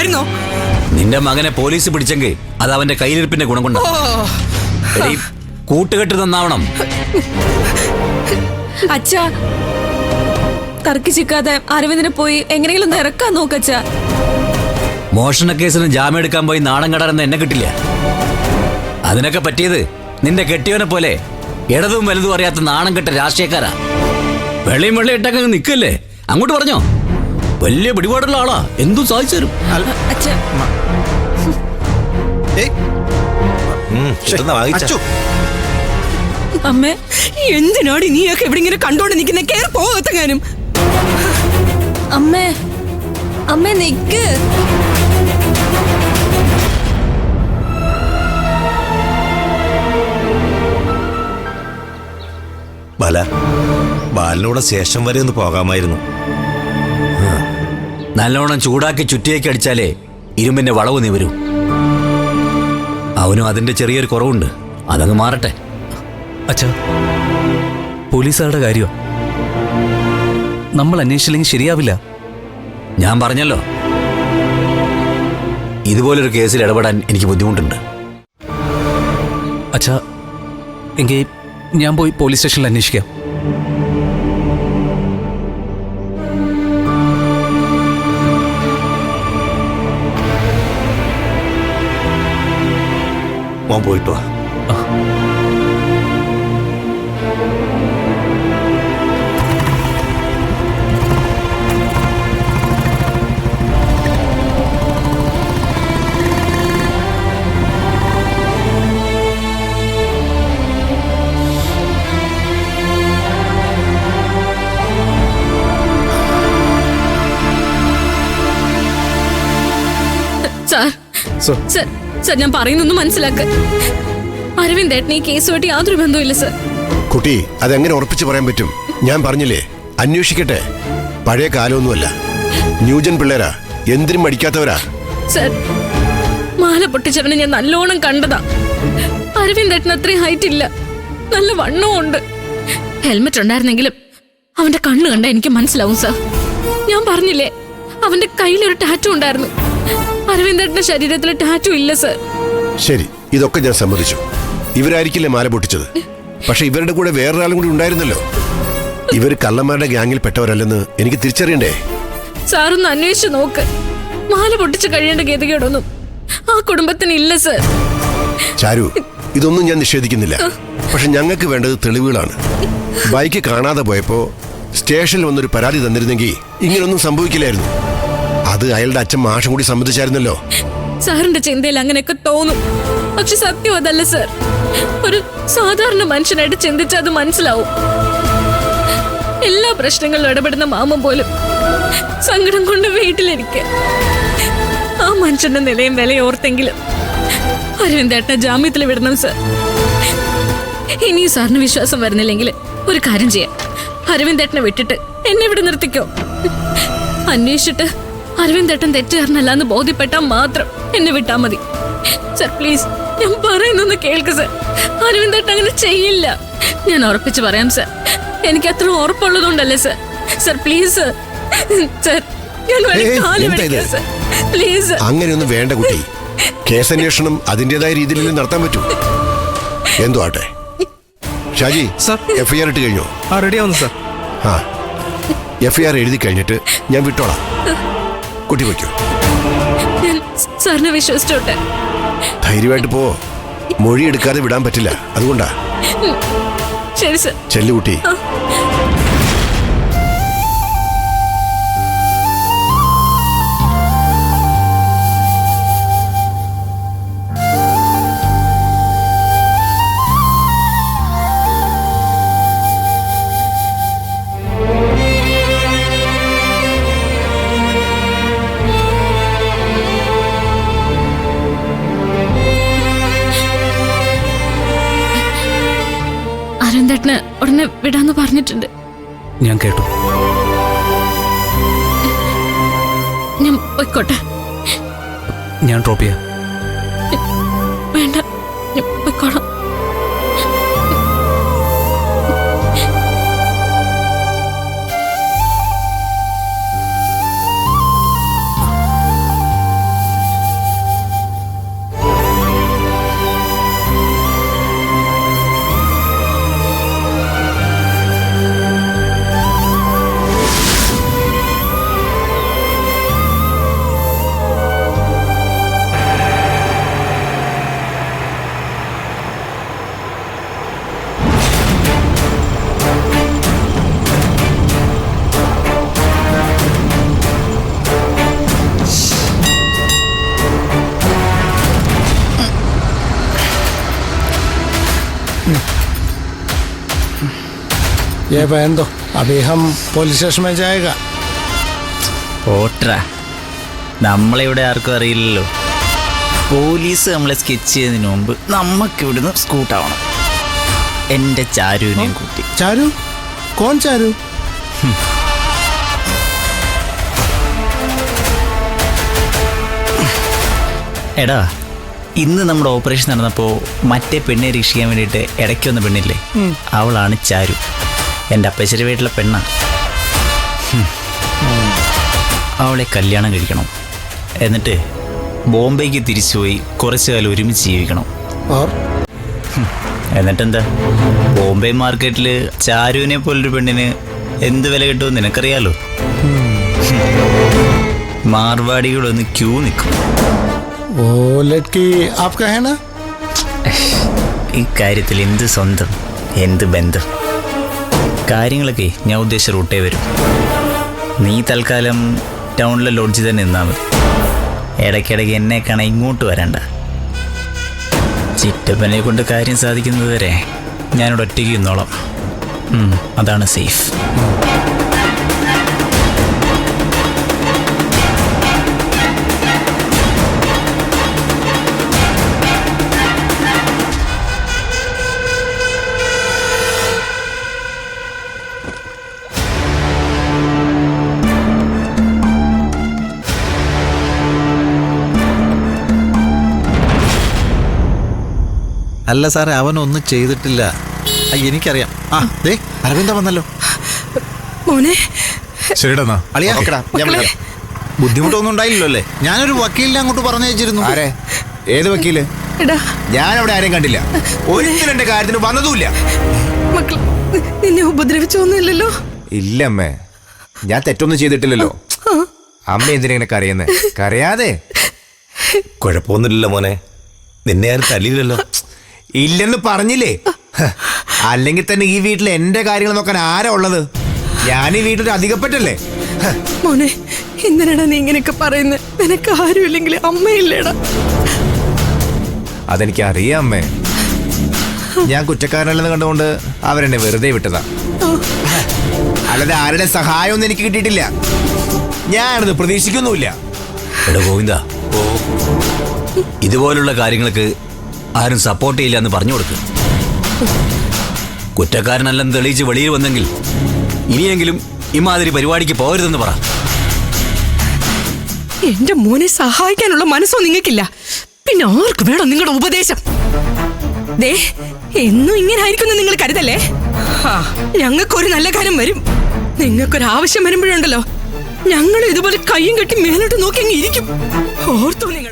ചെയ്യണമായിരുന്നോ? നിന്റെ മകനെ പോലീസ് പിടിച്ചെങ്കിൽ അത് അവന്റെ കയ്യിലിരിപ്പിന്റെ ഗുണം കൊണ്ടാ. കൂട്ടുകെട്ട് നന്നാവണം. അച്ഛാ, തർക്കിച്ചിക്കാതെ അരവിന്ദിനെ പോയി എങ്ങനെയെങ്കിലും ഒന്ന് ഇറക്കാൻ നോക്കച്ച. മോഷണ കേസിന് ജാമ്യം എടുക്കാൻ പോയി നാണം കടാറെന്ന് എന്നെ കിട്ടില്ല. അതിനൊക്കെ പറ്റിയത് നിന്റെ കെട്ടിയവനെ പോലെ ഇടതും വലുതും അറിയാത്ത നാണം കെട്ട രാഷ്ട്രീയക്കാരാ. വെള്ളയും വെള്ളം ഇട്ടൊക്കെ നിൽക്കല്ലേ. അങ്ങോട്ട് പറഞ്ഞോ, വലിയ പിടിപാടുള്ള ആളാ, എന്തും സാധിച്ചു തരും. അമ്മേ, എന്തിനാടി നീയൊക്കെ ഇവിടെ ഇങ്ങനെ കണ്ടോണ്ട് നിൽക്കുന്ന? കേറി പോകത്തെങ്ങാനും. അമ്മേ, അമ്മേ നിക്ക്. ബാലിനോട് ശേഷം വരെ ഒന്ന് പോകാമായിരുന്നു. നല്ലോണം ചൂടാക്കി ചുറ്റിയേക്ക് അടിച്ചാലേ ഇരുമ്പിന്റെ വളവ് നീ വരൂ. അവനും അതിന്റെ ചെറിയൊരു കുറവുണ്ട്, അതങ്ങ് മാറട്ടെ. അച്ഛാ, പോലീസുകാരുടെ കാര്യമോ? നമ്മൾ അന്വേഷിച്ചില്ലെങ്കിൽ ശരിയാവില്ല. ഞാൻ പറഞ്ഞല്ലോ, ഇതുപോലൊരു കേസിൽ ഇടപെടാൻ എനിക്ക് ബുദ്ധിമുട്ടുണ്ട്. അച്ഛാ, എങ്കിൽ ഞാൻ പോയി പോലീസ് സ്റ്റേഷനിൽ അന്വേഷിക്കാം. മോൻ പോയിട്ട് വാ. സർ, ഞാൻ പറയുന്നൊന്നും മനസ്സിലാക്ക. അരവിന്ദ് ഏട്ടന് ഈ കേസുമായിട്ട് യാതൊരു ബന്ധവുമില്ല സർ. കുട്ടി, അതെങ്ങനെ ഉറപ്പിച്ച് പറയാൻ പറ്റും? ഞാൻ പറഞ്ഞില്ലേ, അന്വേഷിക്കട്ടെ. പഴയ കാലമൊന്നുമല്ല, ന്യൂജൻ പിള്ളേരാ, എന്തിനും മടിക്കാത്തവരാ. സർ, മാല പൊട്ടിച്ചവനെ ഞാൻ നല്ലോണം കണ്ടതാ. അരവിന്ദ് ഏട്ടന് അത്രയും ഹൈറ്റ് ഇല്ല, നല്ല വണ്ണവും ഉണ്ട്. ഹെൽമെറ്റ് ഉണ്ടായിരുന്നെങ്കിലും അവന്റെ കണ്ണ് കണ്ട എനിക്ക് മനസ്സിലാവും സർ. ഞാൻ പറഞ്ഞില്ലേ, അവന്റെ കയ്യിലൊരു ടാറ്റു ഉണ്ടായിരുന്നു. അരവിന്ദേട്ടന്റെ ശരീരത്തിൽ ടാറ്റു ഇല്ല സർ. ശരി, ഇതൊക്കെ ഞാൻ സമ്മതിച്ചു. ഇവരായിരിക്കില്ലേ മാല പൊട്ടിച്ചത്. പക്ഷെ ഇവരുടെ കൂടെ വേറൊരാളും കൂടി ഉണ്ടായിരുന്നല്ലോ. ഇവർ കള്ളന്മാരുടെ ഗ്യാങ്ങിൽ പെട്ടവരല്ലെന്ന് എനിക്ക് തിരിച്ചറിയണ്ടേ? സാറൊന്ന് അന്വേഷിച്ചു നോക്ക്. മാല പൊട്ടിച്ച് കഴിയേണ്ട ഗതികേടൊന്നും ആ കുടുംബത്തിന് ഇല്ല സർ. ചാരു, ഇതൊന്നും ഞാൻ നിഷേധിക്കുന്നില്ല. പക്ഷെ ഞങ്ങൾക്ക് വേണ്ടത് തെളിവുകളാണ്. ബൈക്ക് കാണാതെ പോയപ്പോ സ്റ്റേഷനിൽ വന്നൊരു പരാതി തന്നിരുന്നെങ്കിൽ ഇങ്ങനൊന്നും സംഭവിക്കില്ലായിരുന്നു. അത് അയാളുടെ അച്ഛൻ മാഷും കൂടി സമ്മതിച്ചായിരുന്നല്ലോ. സാറിന്റെ ചിന്തയിൽ അങ്ങനെയൊക്കെ തോന്നും, പക്ഷെ സത്യം അതല്ല സർ. ഒരു സാധാരണ മനുഷ്യനായിട്ട് ചിന്തിച്ചാൽ അത് മനസ്സിലാവും. എല്ലാ പ്രശ്നങ്ങളിലും ഇടപെടുന്ന മാമൻ പോലും സങ്കടം കൊണ്ട് വീട്ടിലിരിക്കുക. ആ മനുഷ്യന്റെ നിലയും വിലയും ഓർത്തെങ്കിലും അരവിന്ദേട്ടനെ ജാമ്യത്തിൽ വിടണം സർ. ഇനിയും സാറിന് വിശ്വാസം വരുന്നില്ലെങ്കിൽ ഒരു കാര്യം ചെയ്യാം, അരവിന്ദേട്ടനെ വിട്ടിട്ട് എന്നെ ഇവിടെ നിർത്തിക്കോ. അന്വേഷിച്ചിട്ട് അരവിന്ദേട്ടൻ തെറ്റുകാരനല്ലാന്ന് ബോധ്യപ്പെട്ടാൽ മാത്രം എന്നെ വിട്ടാ മതി സർ. പ്ലീസ്, ഞാൻ പറയുന്നൊന്ന് കേൾക്ക് സർ. അരവിന്ദേട്ടൻ അങ്ങനെ ചെയ്യില്ല, ഞാൻ ഉറപ്പിച്ച് പറയാം സർ. എനിക്ക് അത്ര ഉറപ്പുള്ളതുകൊണ്ടല്ലേ sir. Sir please sir. Sir, ഞാൻ പ്ലീസ്. അങ്ങനെയൊന്നും വേണ്ട കുട്ടി. കേസന്വേഷണം അതിൻ്റെതായ രീതിയിൽ നടത്താൻ പറ്റൂ. എന്തോ ആട്ടെ. ഷാജി, FIR ഇട്ട് കഴിഞ്ഞോ? റെഡിയാവുന്നു സർ. FIR എഴുതി കഴിഞ്ഞിട്ട് ഞാൻ വിട്ടോളാം. കുട്ടി വയ്ക്കോ. ഞാൻ സാറിനെ വിശ്വസിച്ചോട്ടെ. ധൈര്യമായിട്ട് പോ. മൊഴി എടുക്കാതെ വിടാൻ പറ്റില്ല, അതുകൊണ്ടാ. ശരി സർ. ചെല്ലുകുട്ടി. അരവിന്ദേട്ടന് ഉടനെ വിടാന്ന് പറഞ്ഞിട്ടുണ്ട്. ഞാൻ കേട്ടു. ഞാൻ പോയിക്കോട്ടെ. ഞാൻ ഡ്രോപ്പ് ചെയ്യാം. വേണ്ട, ഞാൻ പോയിക്കോളാം. ये बहन दो, अभी हम पुलिस स्टेशन में जाएगा. ഓട്രാ, നമ്മളിവിടെ ആർക്കും അറിയില്ലല്ലോ. പോലീസ് നമ്മളെ സ്കെച്ച് ചെയ്യുന്നതിന് മുമ്പ് നമുക്ക് ഇവിടുന്ന് സ്കൂട്ടാവണം. എൻ്റെ ചാരുവിനെയും കൂട്ടി. चारू? कौन चारू? എടാ, ഇന്ന് നമ്മുടെ ഓപ്പറേഷൻ നടന്നപ്പോൾ മറ്റേ പെണ്ണെ രക്ഷിക്കാൻ വേണ്ടിയിട്ട് ഇടയ്ക്കൊന്ന പെണ്ണില്ലേ, അവളാണ് ചാരു. എൻ്റെ അപ്പശ്ശേരി വീട്ടിലെ പെണ്ണാ. അവളെ കല്യാണം കഴിക്കണം. എന്നിട്ട് ബോംബെക്ക് തിരിച്ചുപോയി കുറച്ചു കാലം ഒരുമിച്ച് ജീവിക്കണം. और എന്നിട്ടെന്താ, ബോംബെ മാർക്കറ്റിൽ ചാരുവിനെ പോലൊരു പെണ്ണിന് എന്ത് വില കിട്ടുമെന്ന് നിനക്കറിയാലോ. മാർവാടികളൊന്ന് ക്യൂ നിൽക്കും. वो लड़की आपका है ना? ഇക്കാര്യത്തിൽ എന്ത് സ്വന്തം, എന്ത് ബന്ധം, കാര്യങ്ങളൊക്കെ ഞാൻ ഉദ്ദേശിച്ച റൂട്ടേ വരും. നീ തൽക്കാലം ടൗണിലെ ലോഡ്ജിൽ തന്നെ നിന്നാൽ മതി. ഇടയ്ക്കിടയ്ക്ക് എന്നെ കാണാൻ ഇങ്ങോട്ട് വരണ്ട. ചിറ്റപ്പനെ കൊണ്ട് കാര്യം സാധിക്കുന്നത് വരെ ഞാനിവിടെ ഒറ്റയ്ക്ക് നിന്നോളാം. അതാണ് സേഫ്. അല്ല സാറേ, അവനൊന്നും ചെയ്തിട്ടില്ല. എനിക്കറിയാം. ആ ദേ അരവിന്ദ വന്നല്ലോ. മോനെ ശരിടാ അളിയാ, ഞാൻ മക്കളെ. ബുദ്ധിമുട്ടൊന്നും ഉണ്ടായില്ലല്ലോ അല്ലേ? ഞാനൊരു വക്കീലിനെ അങ്ങോട്ട് പറഞ്ഞയച്ചിരുന്നു. ആരെ? ഏത് വക്കീല്? എടാ ഞാനവിടെ ആരെയും കണ്ടില്ല. ഒരിക്കലും എന്റെ കാര്യത്തിന് വന്നതുമില്ല. മക്കൾ, നിന്നെ ഉപദ്രവിച്ചൊന്നുമില്ലല്ലോ? ഇല്ലമ്മേ, ഞാൻ തെറ്റൊന്നും ചെയ്തിട്ടില്ലല്ലോ. അമ്മ എന്തിനാ ഇങ്ങനെ കരയുന്നേ? കരയാതെ. കുഴപ്പമൊന്നുമില്ലല്ലോ മോനെ, നിന്നെ ആരും തല്ലിയില്ലല്ലോ. ഇല്ലെന്ന് പറഞ്ഞില്ലേ? അല്ലെങ്കിൽ തന്നെ ഈ വീട്ടിൽ എന്റെ കാര്യങ്ങൾ നോക്കാൻ ആരാ ഉള്ളത്? ഞാൻ ഈ വീട്ടിലൊരു അധികപ്പറ്റല്ലേ? മോനെ, എന്തിനാടാ നീ ഇങ്ങനെയൊക്കെ പറയുന്നത്? നിനക്ക് ആരുമില്ലെങ്കിൽ അമ്മയില്ലേടാ? അതെനിക്ക് അറിയാം അമ്മേ. ഞാൻ കുറ്റക്കാരനല്ലെന്ന് കണ്ടുകൊണ്ട് അവരെന്നെ വെറുതെ വിട്ടതാ. അല്ലാതെ ആരുടെ സഹായമൊന്നും എനിക്ക് കിട്ടിയിട്ടില്ല. ഞാനത് പ്രതീക്ഷിക്കുന്നുമില്ല. എടാ ഗോവിന്ദ, ഇതുപോലുള്ള കാര്യങ്ങൾക്ക് ആരും സപ്പോർട്ട് ചെയ്യില്ല എന്ന് പറഞ്ഞു കൊടുക്കുക. കുറ്റക്കാരനല്ലെന്ന് തെളിയിച്ച് വെളിയിൽ വന്നെങ്കിൽ ഇനിയെങ്കിലും ഇമാതിരി പരിപാടിക്ക് പോകരുതെന്ന് പറ. എന്റെ മോനെ സഹായിക്കാനുള്ള മനസ്സോ നിങ്ങൾക്കില്ല. പിന്നെ ആർക്ക് വേണം നിങ്ങളുടെ ഉപദേശം? ദേ, എന്നും ഇങ്ങനെ ആയിരിക്കും നിങ്ങൾ കരുതല്ലേ. ഞങ്ങൾക്കൊരു നല്ല കാര്യം വരും, നിങ്ങൾക്കൊരാവശ്യം വരുമ്പോഴുണ്ടല്ലോ, ഞങ്ങൾ ഇതുപോലെ കയ്യും കെട്ടി മേലോട്ട് നോക്കി അങ്ങ് ഇരിക്കും. ഓർത്തോ നിങ്ങൾ?